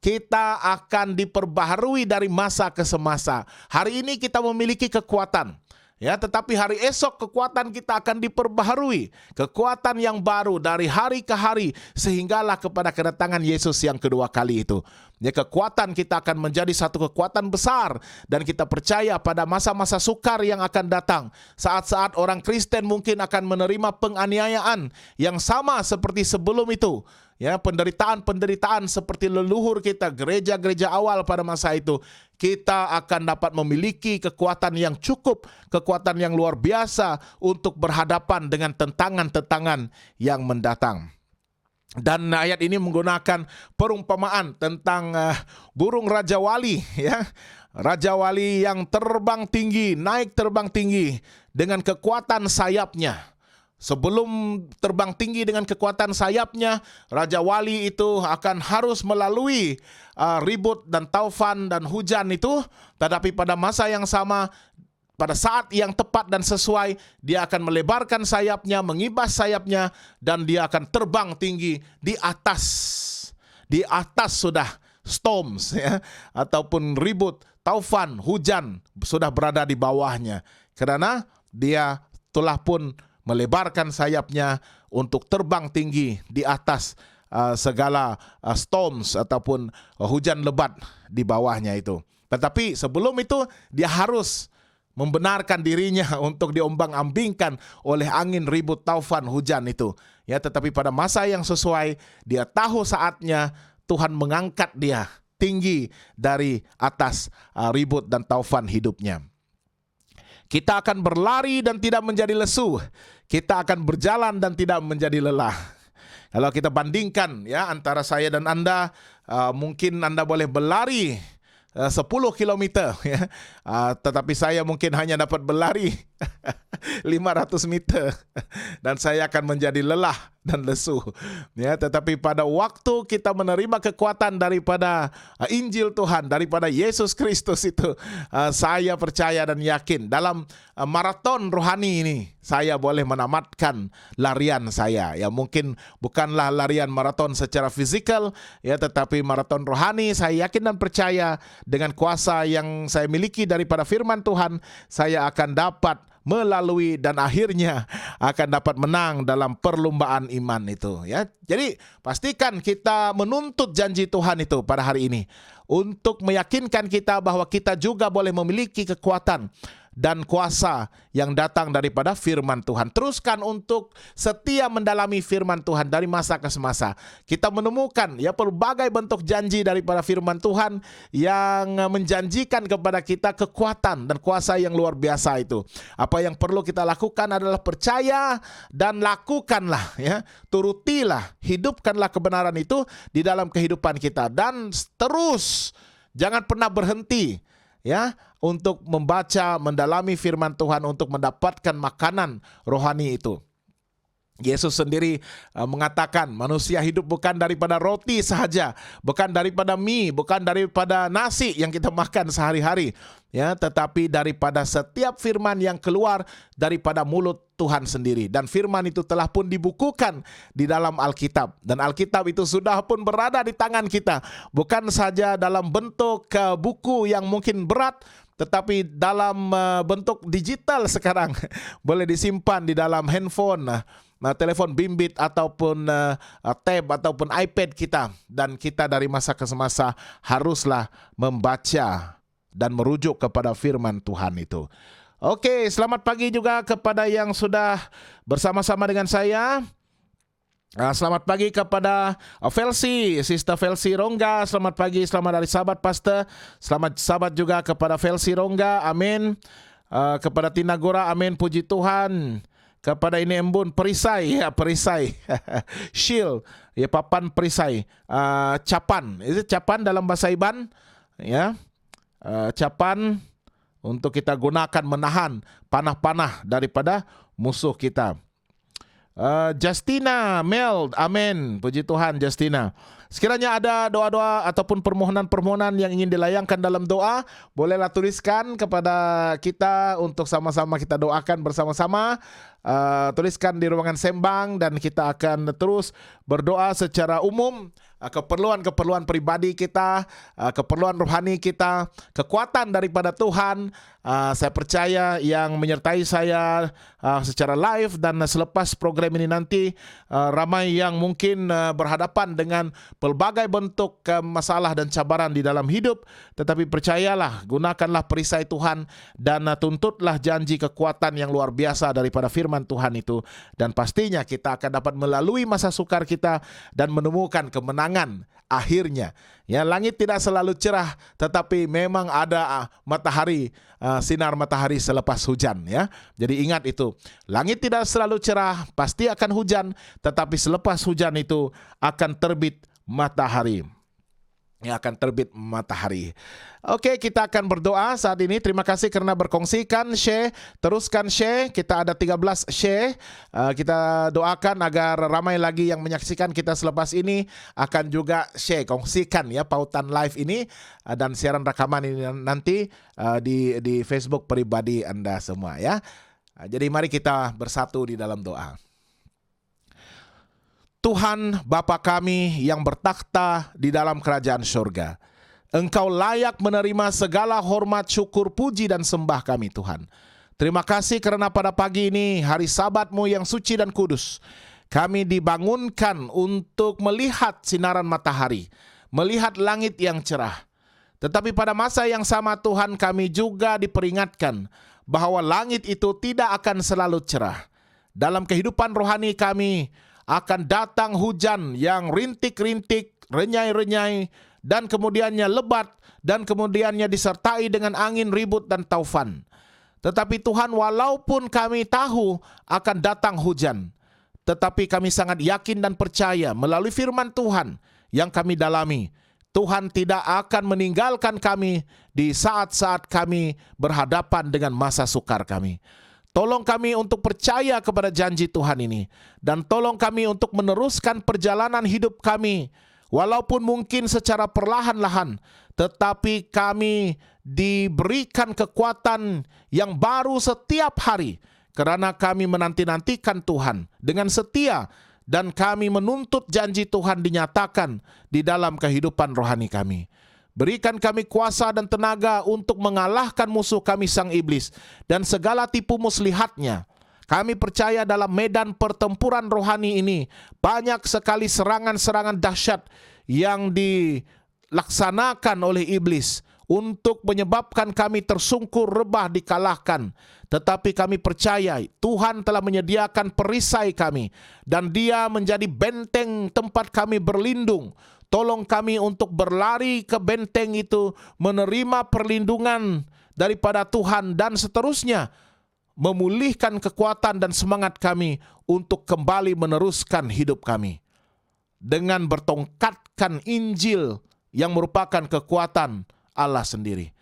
kita akan diperbaharui dari masa ke semasa. Hari ini kita memiliki kekuatan. Ya, tetapi hari esok kekuatan kita akan diperbaharui. Kekuatan yang baru dari hari ke hari sehinggalah kepada kedatangan Yesus yang kedua kali itu. Ya, kekuatan kita akan menjadi satu kekuatan besar dan kita percaya pada masa-masa sukar yang akan datang. Saat-saat orang Kristen mungkin akan menerima penganiayaan yang sama seperti sebelum itu. Ya, penderitaan-penderitaan seperti leluhur kita, gereja-gereja awal pada masa itu, kita akan dapat memiliki kekuatan yang cukup, kekuatan yang luar biasa untuk berhadapan dengan tentangan-tentangan yang mendatang. Dan ayat ini menggunakan perumpamaan tentang burung Raja Wali, ya. Raja Wali yang terbang tinggi, naik terbang tinggi dengan kekuatan sayapnya. sebelum terbang tinggi dengan kekuatan sayapnya, Raja Wali itu akan harus melalui ribut dan taufan dan hujan itu. Tetapi pada masa yang sama, pada saat yang tepat dan sesuai, dia akan melebarkan sayapnya, mengibas sayapnya, dan dia akan terbang tinggi di atas. Di atas sudah storms, ya, ataupun ribut, taufan, hujan sudah berada di bawahnya. Karena dia telah pun melebarkan sayapnya untuk terbang tinggi di atas segala storms ataupun hujan lebat di bawahnya itu. Tetapi sebelum itu dia harus membenarkan dirinya untuk diombang-ambingkan oleh angin, ribut, taufan, hujan itu. Ya, tetapi pada masa yang sesuai, dia tahu saatnya Tuhan mengangkat dia tinggi dari atas ribut dan taufan hidupnya. Kita akan berlari dan tidak menjadi lesu. Kita akan berjalan dan tidak menjadi lelah. Kalau kita bandingkan ya antara saya dan Anda, mungkin Anda boleh berlari 10 kilometer, ya. Tetapi saya mungkin hanya dapat berlari 500 meter dan saya akan menjadi lelah dan lesu. Ya, tetapi pada waktu kita menerima kekuatan daripada Injil Tuhan, daripada Yesus Kristus itu, saya percaya dan yakin dalam maraton rohani ini saya boleh menamatkan larian saya. Ya, mungkin bukanlah larian maraton secara fisikal, ya, tetapi maraton rohani. Saya yakin dan percaya dengan kuasa yang saya miliki daripada firman Tuhan, saya akan dapat melalui dan akhirnya akan dapat menang dalam perlombaan iman itu, ya. Jadi pastikan kita menuntut janji Tuhan itu pada hari ini untuk meyakinkan kita bahwa kita juga boleh memiliki kekuatan dan kuasa yang datang daripada firman Tuhan. Teruskan untuk setia mendalami firman Tuhan dari masa ke semasa. Kita menemukan ya pelbagai bentuk janji daripada firman Tuhan yang menjanjikan kepada kita kekuatan dan kuasa yang luar biasa itu. Apa yang perlu kita lakukan adalah percaya dan lakukanlah, ya. Turutilah, hidupkanlah kebenaran itu di dalam kehidupan kita dan terus jangan pernah berhenti, ya, untuk membaca, mendalami firman Tuhan untuk mendapatkan makanan rohani itu. Yesus sendiri mengatakan manusia hidup bukan daripada roti sahaja, bukan daripada mie, bukan daripada nasi yang kita makan sehari-hari, ya, tetapi daripada setiap firman yang keluar daripada mulut Tuhan sendiri. Dan firman itu telah pun dibukukan di dalam Alkitab, dan Alkitab itu sudah pun berada di tangan kita, bukan saja dalam bentuk buku yang mungkin berat, tetapi dalam bentuk digital sekarang. Boleh disimpan di dalam handphone, telepon bimbit ataupun tab ataupun iPad kita. Dan kita dari masa ke semasa haruslah membaca dan merujuk kepada firman Tuhan itu. Oke, selamat pagi juga kepada yang sudah bersama-sama dengan saya. Selamat pagi kepada Felsi, Sister Felsi Rongga. Selamat pagi, selamat hari Sabat Pastor. Selamat Sabat juga kepada Felsi Rongga, amin. Kepada Tina Gora, amin, puji Tuhan. Kepada ini Embun Perisai, ya, Perisai. Shield, ya, Papan Perisai. Capan, itu capan dalam bahasa Iban, ya. Capan untuk kita gunakan menahan panah-panah daripada musuh kita. Justina Mel, amin, puji Tuhan Justina. Sekiranya ada doa-doa ataupun permohonan-permohonan yang ingin dilayangkan dalam doa, bolehlah tuliskan kepada kita untuk sama-sama kita doakan bersama-sama. Tuliskan di ruangan sembang dan kita akan terus berdoa secara umum, keperluan-keperluan pribadi kita, keperluan rohani kita, kekuatan daripada Tuhan. Saya percaya yang menyertai saya secara live dan selepas program ini nanti, ramai yang mungkin berhadapan dengan pelbagai bentuk masalah dan cabaran di dalam hidup. Tetapi percayalah, gunakanlah perisai Tuhan dan tuntutlah janji kekuatan yang luar biasa daripada firman Tuhan itu. Dan pastinya kita akan dapat melalui masa sukar kita dan menemukan kemenangan akhirnya. Ya, langit tidak selalu cerah, tetapi memang ada matahari, sinar matahari selepas hujan, ya. Jadi ingat itu, langit tidak selalu cerah, pasti akan hujan, tetapi selepas hujan itu akan terbit matahari. yang akan terbit matahari. Oke, kita akan berdoa saat ini. Terima kasih karena berkongsikan, share, teruskan share. Kita ada 13 share. Kita doakan agar ramai lagi yang menyaksikan kita selepas ini akan juga share, kongsikan ya pautan live ini dan siaran rekaman ini nanti di Facebook pribadi Anda semua ya. Jadi mari kita bersatu di dalam doa. Tuhan Bapa kami yang bertakhta di dalam kerajaan surga, Engkau layak menerima segala hormat, syukur, puji dan sembah kami Tuhan. Terima kasih karena pada pagi ini, hari Sabat-Mu yang suci dan kudus, kami dibangunkan untuk melihat sinaran matahari, melihat langit yang cerah. Tetapi pada masa yang sama Tuhan, kami juga diperingatkan bahwa langit itu tidak akan selalu cerah. Dalam kehidupan rohani kami, akan datang hujan yang rintik-rintik, renyai-renyai, dan kemudiannya lebat, dan kemudiannya disertai dengan angin ribut dan taufan. Tetapi Tuhan, walaupun kami tahu akan datang hujan, tetapi kami sangat yakin dan percaya melalui firman Tuhan yang kami dalami, Tuhan tidak akan meninggalkan kami di saat-saat kami berhadapan dengan masa sukar kami. Tolong kami untuk percaya kepada janji Tuhan ini. Dan tolong kami untuk meneruskan perjalanan hidup kami. Walaupun mungkin secara perlahan-lahan. Tetapi kami diberikan kekuatan yang baru setiap hari. Karena kami menanti-nantikan Tuhan dengan setia. Dan kami menuntut janji Tuhan dinyatakan di dalam kehidupan rohani kami. Berikan kami kuasa dan tenaga untuk mengalahkan musuh kami sang iblis dan segala tipu muslihatnya. Kami percaya dalam medan pertempuran rohani ini banyak sekali serangan-serangan dahsyat yang dilaksanakan oleh iblis untuk menyebabkan kami tersungkur, rebah, dikalahkan. Tetapi kami percaya Tuhan telah menyediakan perisai kami dan Dia menjadi benteng tempat kami berlindung. Tolong kami untuk berlari ke benteng itu, menerima perlindungan daripada Tuhan dan seterusnya memulihkan kekuatan dan semangat kami untuk kembali meneruskan hidup kami dengan bertongkatkan Injil yang merupakan kekuatan Allah sendiri.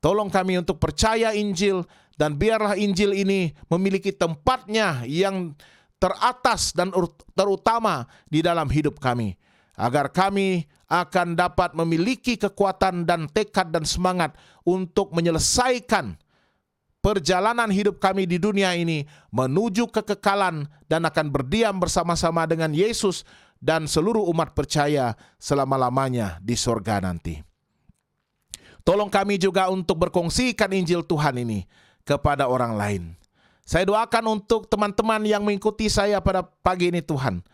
Tolong kami untuk percaya Injil dan biarlah Injil ini memiliki tempatnya yang teratas dan terutama di dalam hidup kami. Agar kami akan dapat memiliki kekuatan dan tekad dan semangat untuk menyelesaikan perjalanan hidup kami di dunia ini menuju kekekalan dan akan berdiam bersama-sama dengan Yesus dan seluruh umat percaya selama-lamanya di surga nanti. Tolong kami juga untuk berkongsikan Injil Tuhan ini kepada orang lain. Saya doakan untuk teman-teman yang mengikuti saya pada pagi ini Tuhan.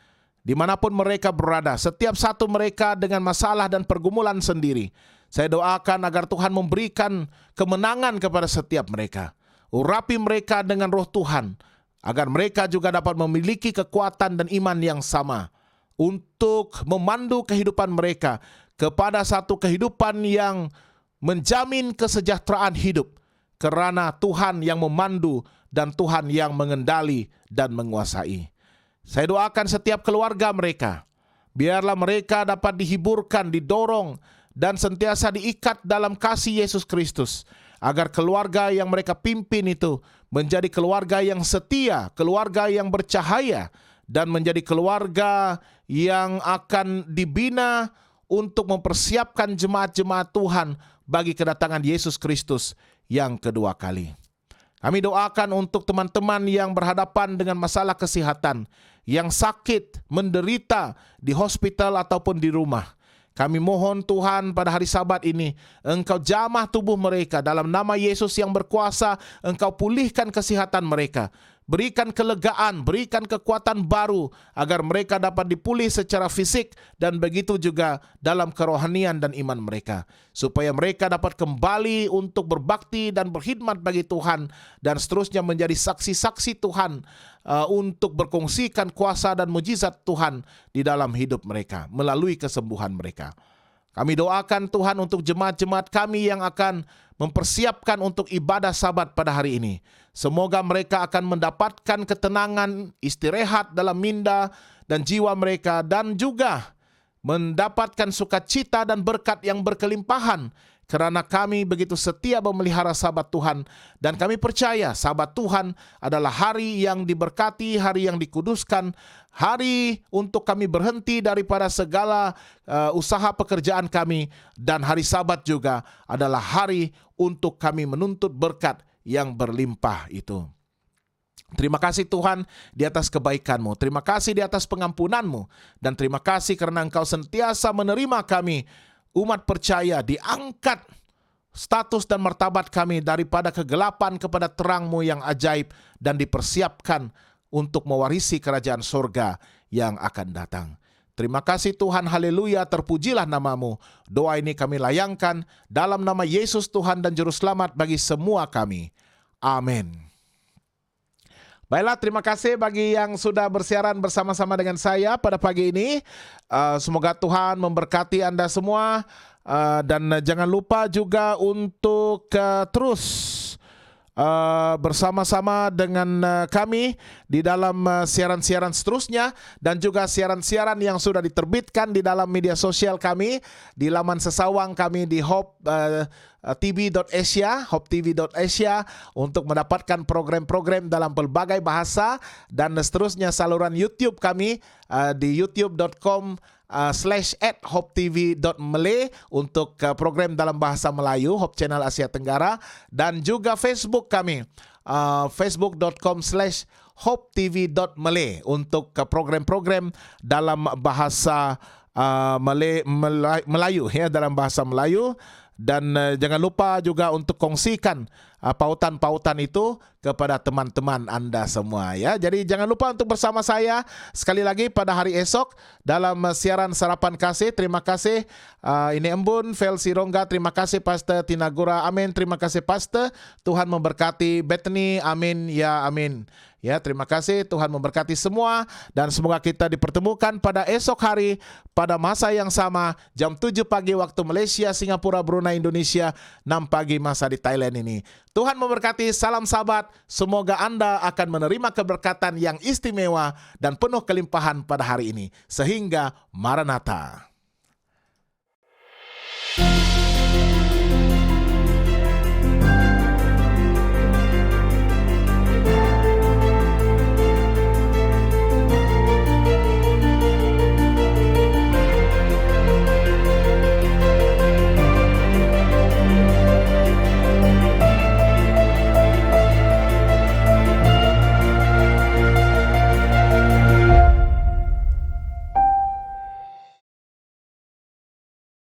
Dimanapun mereka berada, setiap satu mereka dengan masalah dan pergumulan sendiri. Saya doakan agar Tuhan memberikan kemenangan kepada setiap mereka. Urapi mereka dengan roh Tuhan, agar mereka juga dapat memiliki kekuatan dan iman yang sama untuk memandu kehidupan mereka kepada satu kehidupan yang menjamin kesejahteraan hidup. Kerana Tuhan yang memandu dan Tuhan yang mengendali dan menguasai. Saya doakan setiap keluarga mereka, biarlah mereka dapat dihiburkan, didorong, dan sentiasa diikat dalam kasih Yesus Kristus, agar keluarga yang mereka pimpin itu menjadi keluarga yang setia, keluarga yang bercahaya, dan menjadi keluarga yang akan dibina untuk mempersiapkan jemaat-jemaat Tuhan bagi kedatangan Yesus Kristus yang kedua kali. Kami doakan untuk teman-teman yang berhadapan dengan masalah kesehatan, yang sakit, menderita di hospital ataupun di rumah. Kami mohon Tuhan pada hari Sabat ini, Engkau jamah tubuh mereka dalam nama Yesus yang berkuasa, Engkau pulihkan kesehatan mereka. Berikan kelegaan, berikan kekuatan baru agar mereka dapat dipulih secara fisik dan begitu juga dalam kerohanian dan iman mereka. Supaya mereka dapat kembali untuk berbakti dan berkhidmat bagi Tuhan dan seterusnya menjadi saksi-saksi Tuhan untuk berkongsikan kuasa dan mujizat Tuhan di dalam hidup mereka melalui kesembuhan mereka. Kami doakan Tuhan untuk jemaat-jemaat kami yang akan mempersiapkan untuk ibadah Sabat pada hari ini. Semoga mereka akan mendapatkan ketenangan, istirahat dalam minda dan jiwa mereka, dan juga mendapatkan sukacita dan berkat yang berkelimpahan, kerana kami begitu setia memelihara sahabat Tuhan, dan kami percaya sahabat Tuhan adalah hari yang diberkati, hari yang dikuduskan, hari untuk kami berhenti daripada segala usaha pekerjaan kami, dan hari Sabat juga adalah hari untuk kami menuntut berkat yang berlimpah itu. Terima kasih Tuhan di atas kebaikan-Mu. Terima kasih di atas pengampunan-Mu. Dan terima kasih karena Engkau sentiasa menerima kami, umat percaya, diangkat status dan martabat kami daripada kegelapan kepada terang-Mu yang ajaib, dan dipersiapkan untuk mewarisi kerajaan surga yang akan datang. Terima kasih Tuhan, haleluya, terpujilah nama-Mu. Doa ini kami layangkan dalam nama Yesus Tuhan dan Juru Selamat bagi semua kami. Amin. Baiklah, terima kasih bagi yang sudah bersiaran bersama-sama dengan saya pada pagi ini. Semoga Tuhan memberkati Anda semua. Dan jangan lupa juga untuk terus bersama-sama dengan kami di dalam siaran-siaran seterusnya, dan juga siaran-siaran yang sudah diterbitkan di dalam media sosial kami, di laman sesawang kami di hoptv.asia untuk mendapatkan program-program dalam pelbagai bahasa, dan seterusnya saluran YouTube kami di youtube.com/hoptv.malay untuk program dalam bahasa Melayu, Hope Channel Asia Tenggara, dan juga Facebook kami facebook.com/hoptv.malay untuk program-program dalam bahasa Melayu, ya, dalam bahasa Melayu. Dan jangan lupa juga untuk kongsikan pautan-pautan itu kepada teman-teman Anda semua, ya. Jadi jangan lupa untuk bersama saya sekali lagi pada hari esok dalam siaran Sarapan Kasih. Terima kasih ini Embun Felsi Rongga, terima kasih Pastor Tinagura, amin. Terima kasih Pastor, Tuhan memberkati Bethany, amin ya, amin. Ya, terima kasih, Tuhan memberkati semua, dan semoga kita dipertemukan pada esok hari pada masa yang sama, jam 7 pagi waktu Malaysia, Singapura, Brunei, Indonesia, 6 pagi masa di Thailand ini. Tuhan memberkati, salam Sabat. Semoga Anda akan menerima keberkatan yang istimewa dan penuh kelimpahan pada hari ini. Sehingga Maranatha.